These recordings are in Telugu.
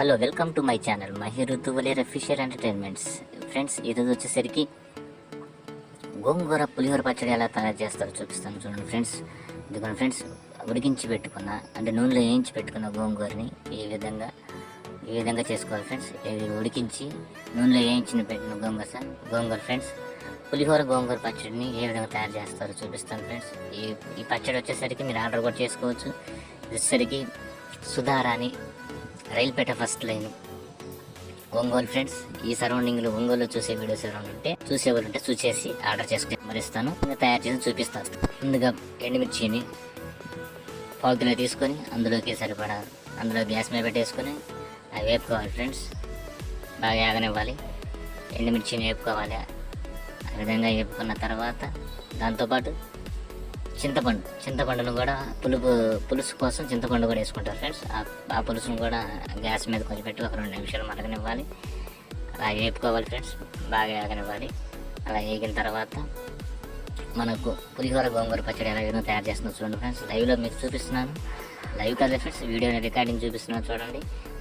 Hello, welcome to my channel Mahi ఋతువులేర ఫిషర్ ఎంటర్టైన్మెంట్స్. ఫ్రెండ్స్, ఈరోజు వచ్చేసరికి గోంగూర పులిహోర పచ్చడి ఎలా తయారు చేస్తారో చూపిస్తాను చూడండి ఫ్రెండ్స్. ఇదిగోండి ఫ్రెండ్స్, ఉడికించి పెట్టుకున్న అంటే నూనెలో వేయించి పెట్టుకున్న గోంగూరని ఈ విధంగా చేసుకోవాలి ఫ్రెండ్స్. ఇది ఉడికించి నూనెలో వేయించిన పెట్టిన గోంగూర ఫ్రెండ్స్. పులిహోర గోంగూర పచ్చడిని ఏ విధంగా తయారు చేస్తారో చూపిస్తాను ఫ్రెండ్స్. ఈ పచ్చడి వచ్చేసరికి మీరు ఆర్డర్ కూడా చేసుకోవచ్చు. ఇది వచ్చేసరికి Sudharani Railpet first line Ongole friends. ఈ సరౌండింగ్లో ఒంగోలు చూసేవాళ్ళు ఉంటే చూసేసి ఆర్డర్ చేసుకుని మరిస్తాను. తయారు చేసి చూపిస్తాను. ముందుగా ఎండుమిర్చిని పావుకిలో తీసుకొని అందులో గ్యాస్ మీద పెట్టేసుకొని అవి వేపుకోవాలి ఫ్రెండ్స్. బాగా ఆగనివ్వాలి. ఎండుమిర్చిని వేపుకోవాలి. ఆ విధంగా వేపుకున్న తర్వాత దాంతోపాటు చింతపండును కూడా పులుసు కోసం చింతపండు కూడా వేసుకుంటారు ఫ్రెండ్స్. ఆ పులుసును కూడా గ్యాస్ మీద కొంచెం పెట్టి ఒక 2 నిమిషాలు మరగనివ్వాలి. అలా వేపుకోవాలి ఫ్రెండ్స్. బాగా ఆగనివ్వాలి. అలా వేగిన తర్వాత మనకు పులిహోర గోంగూర పచ్చడి ఎలా విధంగా తయారు చేస్తుందో చూడండి ఫ్రెండ్స్. లైవ్లో మీకు చూపిస్తున్నాను. లైవ్ కాదు ఫ్రెండ్స్, వీడియోని రికార్డింగ్ చూపిస్తున్నాను చూడండి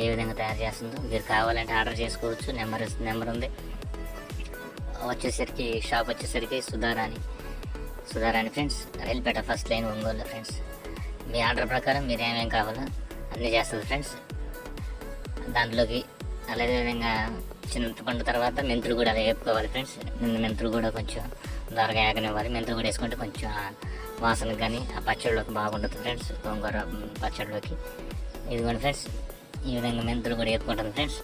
ఏ విధంగా తయారు చేస్తుందో. మీరు కావాలంటే ఆర్డర్ చేసుకోవచ్చు. నెంబర్ ఉంది. షాప్ వచ్చేసరికి Sudharani friends, Railpet first line Ongole friends. మీ ఆర్డర్ ప్రకారం మీరు ఏమేమి కావాలో అన్నీ చేస్తుంది ఫ్రెండ్స్. దాంట్లోకి అదేవిధంగా చింతపండు తర్వాత మెంతులు కూడా అలా వేపుకోవాలి ఫ్రెండ్స్. మెంతులు కూడా కొంచెం దొరగా ఆగనివ్వాలి. మెంతులు కూడా వేసుకుంటే కొంచెం వాసన కానీ ఆ పచ్చడిలోకి బాగుంటుంది ఫ్రెండ్స్. గోంగూర పచ్చడిలోకి ఇదిగోండి ఫ్రెండ్స్. ఈ విధంగా మెంతులు కూడా వేపుకుంటుంది ఫ్రెండ్స్.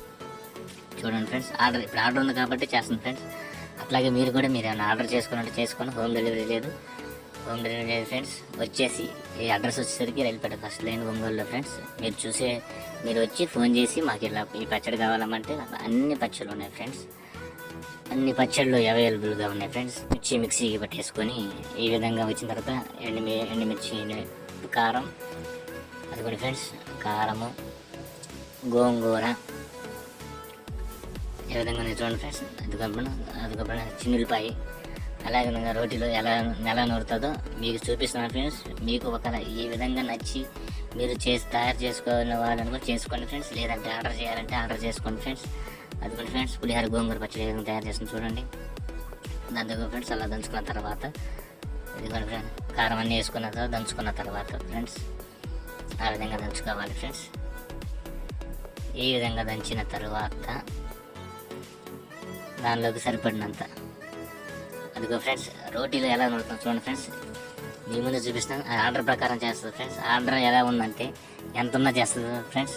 చూడండి ఫ్రెండ్స్, ఇప్పుడు ఆర్డర్ ఉంది కాబట్టి చేస్తుంది ఫ్రెండ్స్. అట్లాగే మీరు ఏమైనా ఆర్డర్ చేసుకొని హోమ్ డెలివరీ లేదు ఫ్రెండ్స్. వచ్చేసి ఈ అడ్రస్ వచ్చేసరికి రైల్పేట ఫస్ట్ లైన్ ఒంగోలులో ఫ్రెండ్స్. మీరు వచ్చి ఫోన్ చేసి మాకు ఇలా ఈ పచ్చడి కావాలమంటే అన్ని పచ్చళ్ళు ఉన్నాయి ఫ్రెండ్స్. అన్ని పచ్చళ్ళు అవైలబుల్గా ఉన్నాయి ఫ్రెండ్స్. మిక్సీకి పట్టేసుకొని ఈ విధంగా వచ్చిన తర్వాత ఎండుమిర్చి, కారం, అది కూడా ఫ్రెండ్స్, కారము, గోంగూర ఏ విధంగా చూడండి ఫ్రెండ్స్. అందుకప్పుడు చిన్నులపాయి అలాగే రోటీలో ఎలా నూరుతుందో మీకు చూపిస్తున్నాను ఫ్రెండ్స్. మీకు ఒకవేళ ఈ విధంగా నచ్చి మీరు తయారు చేసుకోవాలని వాళ్ళని కూడా చేసుకోండి ఫ్రెండ్స్. లేదంటే ఆర్డర్ చేయాలంటే ఆర్డర్ చేసుకోండి ఫ్రెండ్స్. అందుకని ఫ్రెండ్స్, పులిహోర గోంగూర పచ్చడి ఏ విధంగా తయారు చేస్తుంది చూడండి. దాంతో ఫ్రెండ్స్ అలా దంచుకున్న తర్వాత ఇదిగోండి ఫ్రెండ్స్, కారం అన్నీ వేసుకున్న తర్వాత దంచుకున్న తర్వాత ఫ్రెండ్స్ ఆ విధంగా దంచుకోవాలి ఫ్రెండ్స్. ఈ విధంగా దంచిన తర్వాత దానిలోకి సరిపడినంత అదిగో ఫ్రెండ్స్, రోటీలో ఎలా నడుతుంది చూడండి ఫ్రెండ్స్. మీ ముందు చూపిస్తాను. ఆర్డర్ ప్రకారం చేస్తుంది ఫ్రెండ్స్. ఆర్డర్ ఎలా ఉందంటే ఎంత ఉన్నా చేస్తుంది ఫ్రెండ్స్.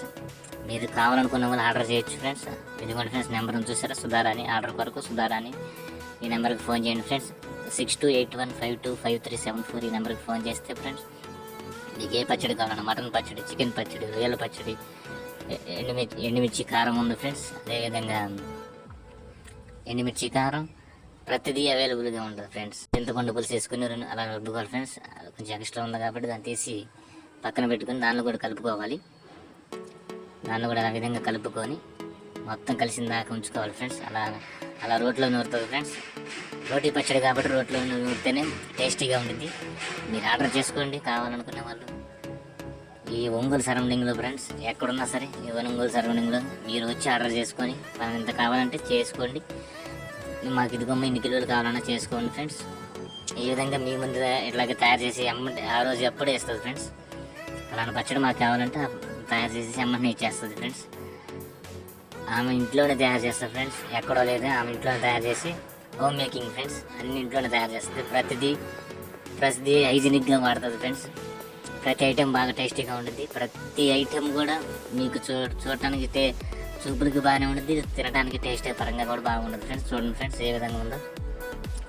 మీరు కావాలనుకున్న వాళ్ళు ఆర్డర్ చేయొచ్చు ఫ్రెండ్స్. ఇదిగోండి ఫ్రెండ్స్, నెంబర్ చూసారా, సుధారాణి. ఆర్డర్ కొరకు సుధారాణి ఈ నెంబర్కి ఫోన్ చేయండి ఫ్రెండ్స్. 6281525374 ఈ నెంబర్కి ఫోన్ చేస్తే ఫ్రెండ్స్ మీకు ఏ పచ్చడి కావాలన్నా, మటన్ పచ్చడి, చికెన్ పచ్చడి, రొయ్యల పచ్చడి, ఎండుమిర్చి కారం ఉంది ఫ్రెండ్స్. అదేవిధంగా ఎండుమిర్చి కారం ప్రతిదీ అవైలబుల్గా ఉంటుంది ఫ్రెండ్స్. చింతపండు పులుసు వేసుకుని అలా రుబ్బుకోవాలి ఫ్రెండ్స్. కొంచెం ఎక్స్ట్రా ఉంది కాబట్టి దాన్ని తీసి పక్కన పెట్టుకుని దానిలో కూడా కలుపుకోవాలి. దాన్ని కూడా ఆ విధంగా కలుపుకొని మొత్తం కలిసిన దాకా ఉంచుకోవాలి ఫ్రెండ్స్. అలా రోట్లో నూరుతుంది ఫ్రెండ్స్. రోటీ పచ్చడి కాబట్టి రోట్లో నూరితేనే టేస్టీగా ఉంటుంది. మీరు ఆర్డర్ చేసుకోండి కావాలనుకునే వాళ్ళు. ఈ ఒంగోలు సరౌండింగ్లో ఫ్రెండ్స్ ఎక్కడున్నా సరే ఈ ఒంగోలు సరౌండింగ్లో మీరు వచ్చి ఆర్డర్ చేసుకొని మనం ఎంత కావాలంటే చేసుకోండి. మాకు ఇన్ని కిలోలు కావాలన్నా చేసుకోండి ఫ్రెండ్స్. ఈ విధంగా మీ ముందు ఇట్లాగే తయారు చేసి ఆ రోజు ఎప్పుడే ఇస్తుంది ఫ్రెండ్స్. అలాంటి పచ్చడి మాకు కావాలంటే తయారు చేసి అమ్మని ఇచ్చేస్తుంది ఫ్రెండ్స్. ఆమె ఇంట్లోనే తయారు చేస్తుంది ఫ్రెండ్స్. ఎక్కడో లేదు, ఆమె ఇంట్లోనే తయారు చేసి హోమ్ మేకింగ్ ఫ్రెండ్స్. అన్ని ఇంట్లోనే తయారు చేస్తుంది. ప్రతిదీ హైజీనిక్గా వాడుతుంది ఫ్రెండ్స్. ప్రతి ఐటెం బాగా టేస్టీగా ఉంటుంది. ప్రతి ఐటెం కూడా మీకు చూడటానికి చూపులకి బాగానే ఉంటుంది, తినడానికి టేస్ట్ పరంగా కూడా బాగుంటుంది ఫ్రెండ్స్. చూడండి ఫ్రెండ్స్ ఏ విధంగా ఉందో.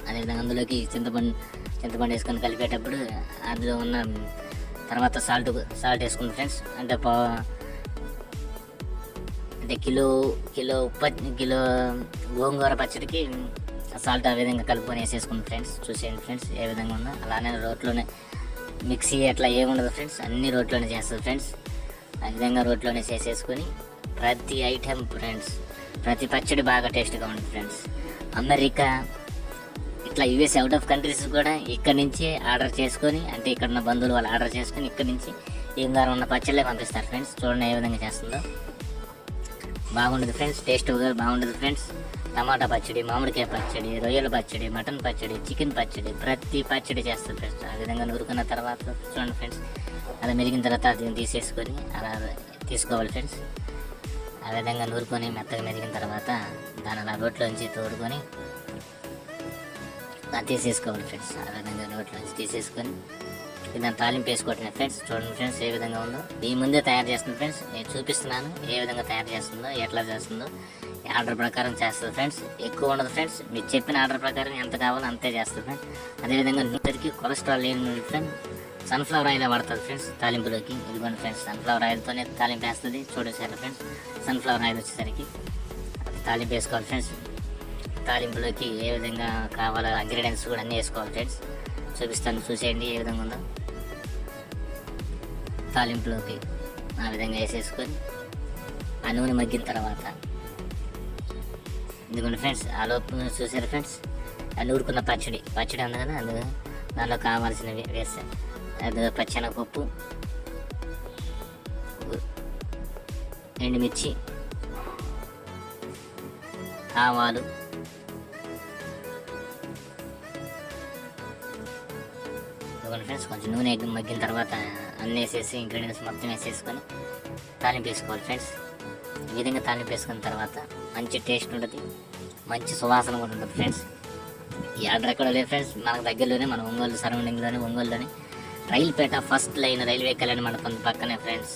అదేవిధంగా అందులోకి చింతపండు వేసుకొని కలిపేటప్పుడు అందులో ఉన్న తర్వాత సాల్ట్ వేసుకుంది ఫ్రెండ్స్. అంటే కిలో గోంగూర పచ్చడికి సాల్ట్ ఆ విధంగా కలుపుకొని వేసేసుకుంది ఫ్రెండ్స్. చూసేయండి ఫ్రెండ్స్ ఏ విధంగా ఉందో. అలానే రోట్లోనే మిక్సీ అట్లా ఏముండదు ఫ్రెండ్స్, అన్ని రోట్లోనే చేస్తుంది ఫ్రెండ్స్. ఆ విధంగా రోట్లోనే చేసేసుకొని ప్రతి ఐటెం ఫ్రెండ్స్, ప్రతి పచ్చడి బాగా టేస్ట్గా ఉంటుంది ఫ్రెండ్స్. అమెరికా ఇట్లా యూఎస్ అవుట్ ఆఫ్ కంట్రీస్ కూడా ఇక్కడ నుంచి ఆర్డర్ చేసుకొని, అంటే ఇక్కడ ఉన్న బంధువులు వాళ్ళు ఆర్డర్ చేసుకొని ఇక్కడ నుంచి ఈ విధంగా ఉన్న పచ్చళ్ళే పంపిస్తారు ఫ్రెండ్స్. చూడండి ఏ విధంగా చేస్తుందో. బాగుండదు ఫ్రెండ్స్, టేస్ట్ బాగుండదు ఫ్రెండ్స్. టమాటా పచ్చడి, మామిడికాయ పచ్చడి, రొయ్యల పచ్చడి, మటన్ పచ్చడి, చికెన్ పచ్చడి, ప్రతి పచ్చడి చేస్తారు ఫ్రెండ్స్. ఆ విధంగా నూరుకున్న తర్వాత చూడండి ఫ్రెండ్స్, అలా మెరిగిన తర్వాత అది తీసేసుకొని అలా తీసుకోవాలి ఫ్రెండ్స్. ఆ విధంగా నూరుకొని మెత్తగా మెరిగిన తర్వాత దాని అలా రోట్లోంచి తోడుకొని తీసేసుకోవాలి ఫ్రెండ్స్. ఆ విధంగా రోట్లోంచి తీసేసుకొని దాన్ని తాలింపు వేసుకోవటమే ఫ్రెండ్స్. చూడండి ఫ్రెండ్స్ ఏ విధంగా ఉందో, మీ ముందే తయారు చేస్తుంది ఫ్రెండ్స్. నేను చూపిస్తున్నాను ఏ విధంగా తయారు చేస్తుందో, ఎట్లా చేస్తుందో. ఆర్డర్ ప్రకారం చేస్తుంది ఫ్రెండ్స్, ఎక్కువ ఉండదు ఫ్రెండ్స్. మీరు చెప్పిన ఆర్డర్ ప్రకారం ఎంత కావాలో అంతే చేస్తుంది ఫ్రెండ్స్. అదేవిధంగా నూనెకి కొలెస్ట్రాల్ లేని నూనె ఫ్రెండ్స్, సన్ఫ్లవర్ ఆయిల్ పడుతుంది ఫ్రెండ్స్ తాలింపులోకి. ఇదిగోండి ఫ్రెండ్స్, సన్ఫ్లవర్ ఆయిల్తోనే తాలింపు వేస్తుంది. చూడేసారు ఫ్రెండ్స్, సన్ఫ్లవర్ ఆయిల్ వచ్చేసరికి తాలింపు వేసుకోవాలి ఫ్రెండ్స్. తాలింపులోకి ఏ విధంగా కావాలో ఇంగ్రీడియంట్స్ కూడా అన్నీ వేసుకోవాలి ఫ్రెండ్స్. చూపిస్తాను, చూసేయండి ఏ విధంగా ఉందో. తాలింపులోకి ఆ విధంగా వేసేసుకొని ఆ నూనె మగ్గిన తర్వాత ఇదిగోండి ఫ్రెండ్స్, ఆ లోపు చూసారు ఫ్రెండ్స్, ఆ నూరుకున్న పచ్చడి ఉంది కదా, అందులో దానిలో కావాల్సినవి వేస్తాను. అది పచ్చెనగపప్పు, ఎండుమిర్చి, ఆవాలు, ఫ్రెండ్స్ కొంచెం నూనె మగ్గిన తర్వాత అన్నీ వేసేసి ఇంగ్రీడియంట్స్ మొత్తం వేసేసుకొని తాలింపు వేసుకోవాలి ఫ్రెండ్స్. ఈ విధంగా తాలింపు వేసుకున్న తర్వాత మంచి టేస్ట్ ఉంటుంది, మంచి సువాసన కూడా ఉంటుంది ఫ్రెండ్స్. ఈ ఆర్డర్ ఎక్కడ లేదు ఫ్రెండ్స్, మనకు దగ్గరలోనే, మన ఒంగోలు సరౌండింగ్లోనే, ఒంగోలులోని రైల్పేట ఫస్ట్ లైన్ రైల్వే కళ్యాణ మండపం పక్కనే ఫ్రెండ్స్.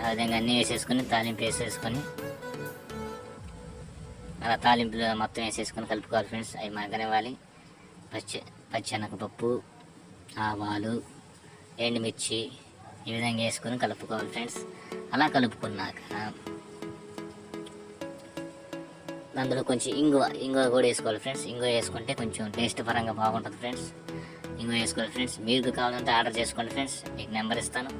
ఆ విధంగా అన్నీ వేసేసుకొని తాలింపు వేసేసుకొని అలా తాలింపులో మొత్తం వేసేసుకొని కలుపుకోవాలి ఫ్రెండ్స్. అవి మగ్గనివ్వాలి. పచ్చెనగపప్పు, ఆవాలు, ఎండుమిర్చి ఈ విధంగా వేసుకొని కలుపుకోవాలి ఫ్రెండ్స్. అలా కలుపుకున్నాక అందులో కొంచెం ఇంగువ కూడా వేసుకోవాలి ఫ్రెండ్స్. ఇంగువ వేసుకుంటే కొంచెం టేస్ట్ పరంగా బాగుంటుంది ఫ్రెండ్స్. ఇంగువ వేసుకోవాలి ఫ్రెండ్స్. మీకు కావాలంటే ఆర్డర్ చేసుకోండి ఫ్రెండ్స్, మీకు నెంబర్ ఇస్తాను.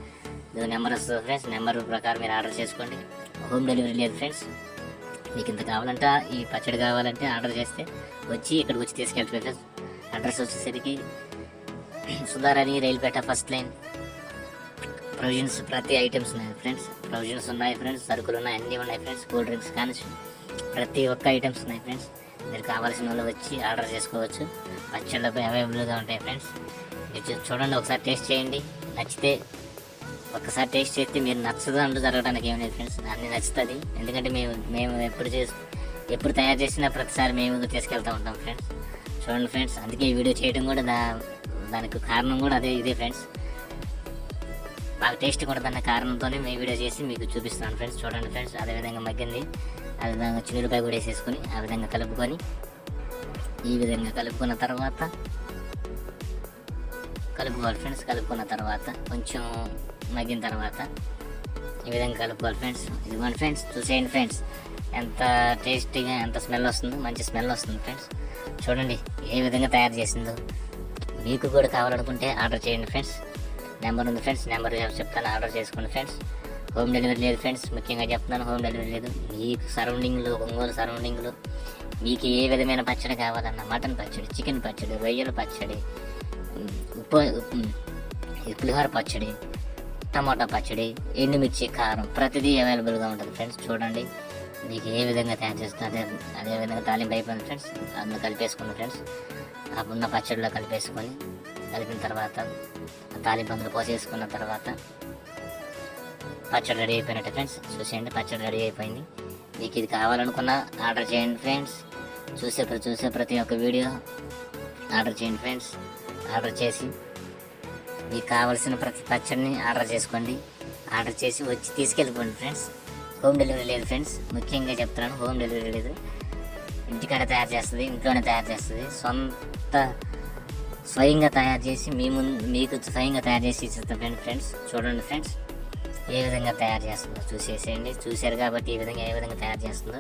ఇది నెంబర్ వస్తుంది ఫ్రెండ్స్, నెంబర్ ప్రకారం మీరు ఆర్డర్ చేసుకోండి. హోమ్ డెలివరీ లేదు ఫ్రెండ్స్. మీకు ఇంత కావాలంటే, ఈ పచ్చడి కావాలంటే ఆర్డర్ చేస్తే వచ్చి ఇక్కడికి వచ్చి తీసుకెళ్తారు ఫ్రెండ్స్. అడ్రస్ వచ్చేసరికి Sudharani Railpet first line. Provisions ప్రతి ఐటమ్స్ ఉన్నాయి ఫ్రెండ్స్, ప్రొవిజన్స్ ఉన్నాయి ఫ్రెండ్స్, సరుకులు ఉన్నాయి, అన్నీ ఉన్నాయి ఫ్రెండ్స్. కూల్ డ్రింక్స్ కానీ ప్రతి ఒక్క ఐటమ్స్ ఉన్నాయి ఫ్రెండ్స్. మీరు కావాల్సిన వాళ్ళు వచ్చి ఆర్డర్ చేసుకోవచ్చు. పచ్చళ్ళు అవైలబుల్గా ఉంటాయి ఫ్రెండ్స్. మీరు చూడండి, ఒకసారి టేస్ట్ చేయండి. నచ్చితే ఒక్కసారి టేస్ట్ చేస్తే మీరు నచ్చదు అంటూ జరగడానికి ఏం లేదు ఫ్రెండ్స్, అన్నీ నచ్చుతుంది. ఎందుకంటే మేము ఎప్పుడు తయారు చేసినా ప్రతిసారి మేము తీసుకెళ్తూ ఉంటాం ఫ్రెండ్స్. చూడండి ఫ్రెండ్స్, అందుకే ఈ వీడియో చేయడం కూడా దానికి కారణం కూడా ఇదే ఫ్రెండ్స్. బాగా టేస్ట్ కూడా దాని కారణంతోనే మేము వీడియో చేసి మీకు చూపిస్తున్నాను ఫ్రెండ్స్. చూడండి ఫ్రెండ్స్, అదేవిధంగా మగ్గింది. ఆ విధంగా చిల్లిపాయ కూడా వేసేసుకొని ఆ విధంగా కలుపుకొని, ఈ విధంగా కలుపుకున్న తర్వాత కలుపుకోవాలి ఫ్రెండ్స్. కలుపుకున్న తర్వాత కొంచెం మగ్గిన తర్వాత ఈ విధంగా కలుపుకోవాలి ఫ్రెండ్స్. ఇదిగోండి ఫ్రెండ్స్, చూసేయండి ఫ్రెండ్స్, ఎంత టేస్టీగా, ఎంత స్మెల్ వస్తుందో, మంచి స్మెల్ వస్తుంది ఫ్రెండ్స్. చూడండి ఏ విధంగా తయారు చేసిందో. మీకు కూడా కావాలనుకుంటే ఆర్డర్ చేయండి ఫ్రెండ్స్. నెంబర్ ఉంది ఫ్రెండ్స్, నెంబర్ చెప్తాను, ఆర్డర్ చేసుకోండి ఫ్రెండ్స్. హోమ్ డెలివరీ లేదు ఫ్రెండ్స్, ముఖ్యంగా చెప్తున్నాను, హోమ్ డెలివరీ లేదు. మీకు సరౌండింగ్లో, ఒంగోలు సరౌండింగ్లో మీకు ఏ విధమైన పచ్చడి కావాలన్నా, మటన్ పచ్చడి, చికెన్ పచ్చడి, రొయ్యల పచ్చడి, పులిహోర పచ్చడి, టమాటా పచ్చడి, ఎండుమిర్చి, కారం, ప్రతిదీ అవైలబుల్గా ఉంటుంది ఫ్రెండ్స్. చూడండి మీకు ఏ విధంగా తయారు చేస్తుంది అదే విధంగా తాలింపు అయిపోయింది ఫ్రెండ్స్. అందులో కలిపేసుకోండి ఫ్రెండ్స్. ఆ ఉన్న పచ్చడిలో కలిపిన తర్వాత తాలింపు అందులో పోసేసుకున్న తర్వాత పచ్చడి రెడీ అయిపోయినట్టు ఫ్రెండ్స్. చూసేయండి, పచ్చడి రెడీ అయిపోయింది. మీకు ఇది కావాలనుకున్నా ఆర్డర్ చేయండి ఫ్రెండ్స్. చూసే ప్రతి ఒక్క వీడియో ఆర్డర్ చేయండి ఫ్రెండ్స్. ఆర్డర్ చేసి మీకు కావాల్సిన ప్రతి పచ్చడిని ఆర్డర్ చేసుకోండి. ఆర్డర్ చేసి వచ్చి తీసుకెళ్ళిపోండి ఫ్రెండ్స్. హోమ్ డెలివరీ లేదు ఫ్రెండ్స్, ముఖ్యంగా చెప్తున్నాను, హోమ్ డెలివరీ లేదు. ఇంటికాడ తయారు చేస్తుంది, ఇంట్లోనే తయారు చేస్తుంది. స్వయంగా తయారు చేసి మీకు స్వయంగా తయారు చేసి ఇస్తాం ఫ్రెండ్స్. చూడండి ఫ్రెండ్స్ ఏ విధంగా తయారు చేస్తుందో చూసేసేయండి. చూశారు కాబట్టి ఏ విధంగా తయారు చేస్తుందో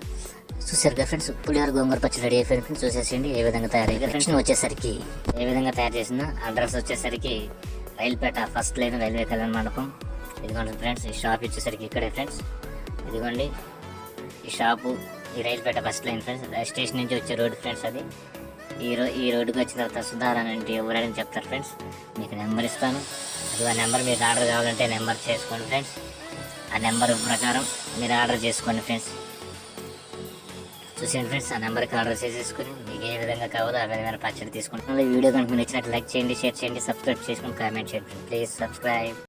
చూశారు కదా ఫ్రెండ్స్. పులిహోర గోంగూర పచ్చడి రెడీ అయిపోయింది ఫ్రెండ్స్. చూసేసేయండి ఏ విధంగా తయారైంది. ఫ్రెండ్స్ వచ్చేసరికి ఏ విధంగా తయారు చేసిందో, అడ్రస్ వచ్చేసరికి రైల్పేట ఫస్ట్ లైన్ రైల్వే కళ్యాణ మండపం. ఇదిగోండి ఫ్రెండ్స్, ఈ షాప్ వచ్చేసరికి ఇక్కడే ఫ్రెండ్స్. ఇదిగోండి ఈ షాపు, ఈ Railpet first line friends. Station నుంచి వచ్చే రోడ్డు ఫ్రెండ్స్. అది ఈ రోడ్డుకి వచ్చిన తర్వాత సుధారాణి అంటే ఎవరైనా చెప్తారు ఫ్రెండ్స్. మీకు నెంబర్ ఇస్తాను, అది ఆ నెంబర్ మీకు ఆర్డర్ కావాలంటే నెంబర్ చేసుకోండి ఫ్రెండ్స్. ఆ నెంబర్ ప్రకారం మీరు ఆర్డర్ చేసుకోండి ఫ్రెండ్స్. చూసేయండి ఫ్రెండ్స్, ఆ నెంబర్కి ఆర్డర్ చేసేసుకుని మీకు ఏ విధంగా కావాలో ఆ విధమైన పచ్చడి తీసుకుంటాం. ఈ వీడియో కనుక మీకు నచ్చినట్టు లైక్ చేయండి, షేర్ చేయండి, సబ్స్క్రైబ్ చేసుకుని కామెంట్ చేయండి. Please subscribe.